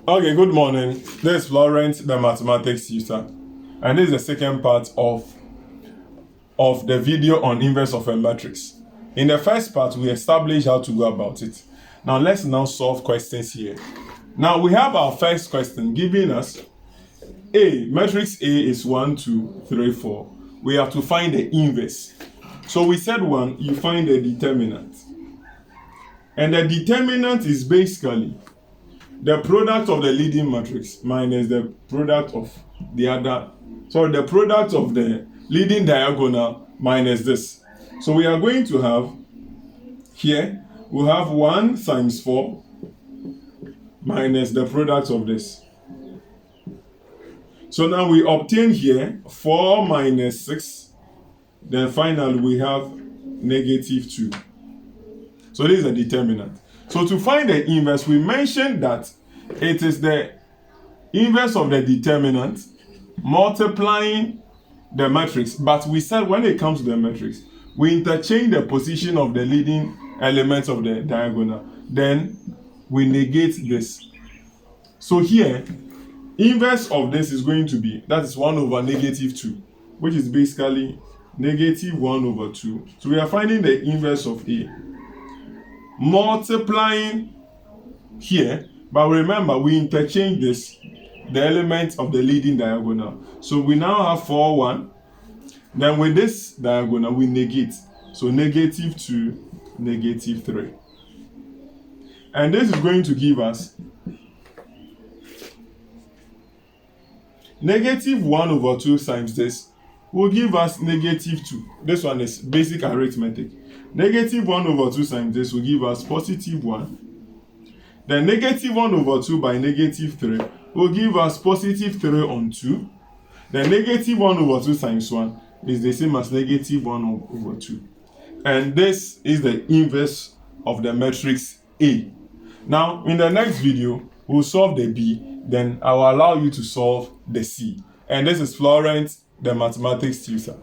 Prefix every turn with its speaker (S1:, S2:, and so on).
S1: Okay, good morning. This is Florence, the mathematics user, and this is the second part of the video on inverse of a matrix. In the first part, we established how to go about it. Now let's solve questions here. Now we have our first question giving us matrix A is 1, 2, 3, 4. We have to find the inverse. So we said 1, you find the determinant. And the determinant is basically the product of the leading matrix minus the product of the product of the leading diagonal minus this. So we are going to have here, we'll have 1 times 4 minus the product of this. So now we obtain here 4 minus 6. Then finally we have negative 2. So this is the determinant. So to find the inverse, we mentioned that it is the inverse of the determinant multiplying the matrix. But we said when it comes to the matrix, we interchange the position of the leading elements of the diagonal. Then we negate this. So here, inverse of this is going to be, that is 1 over negative 2, which is basically negative 1 over 2. So we are finding the inverse of A. Multiplying here, but remember we interchange this, the element of the leading diagonal. So we now have 4, 1. Then with this diagonal we negate. So negative 2, negative 3. And this is going to give us negative 1 over 2 times this will give us negative 2. This one is basic arithmetic. Negative 1 over 2 times this will give us positive 1. Then negative 1 over 2 by negative 3 will give us positive 3 on 2. Then negative 1 over 2 times 1 is the same as negative 1 over 2. And this is the inverse of the matrix A. Now, in the next video, we'll solve the B. Then I will allow you to solve the C. And this is Florence, the mathematics tutor.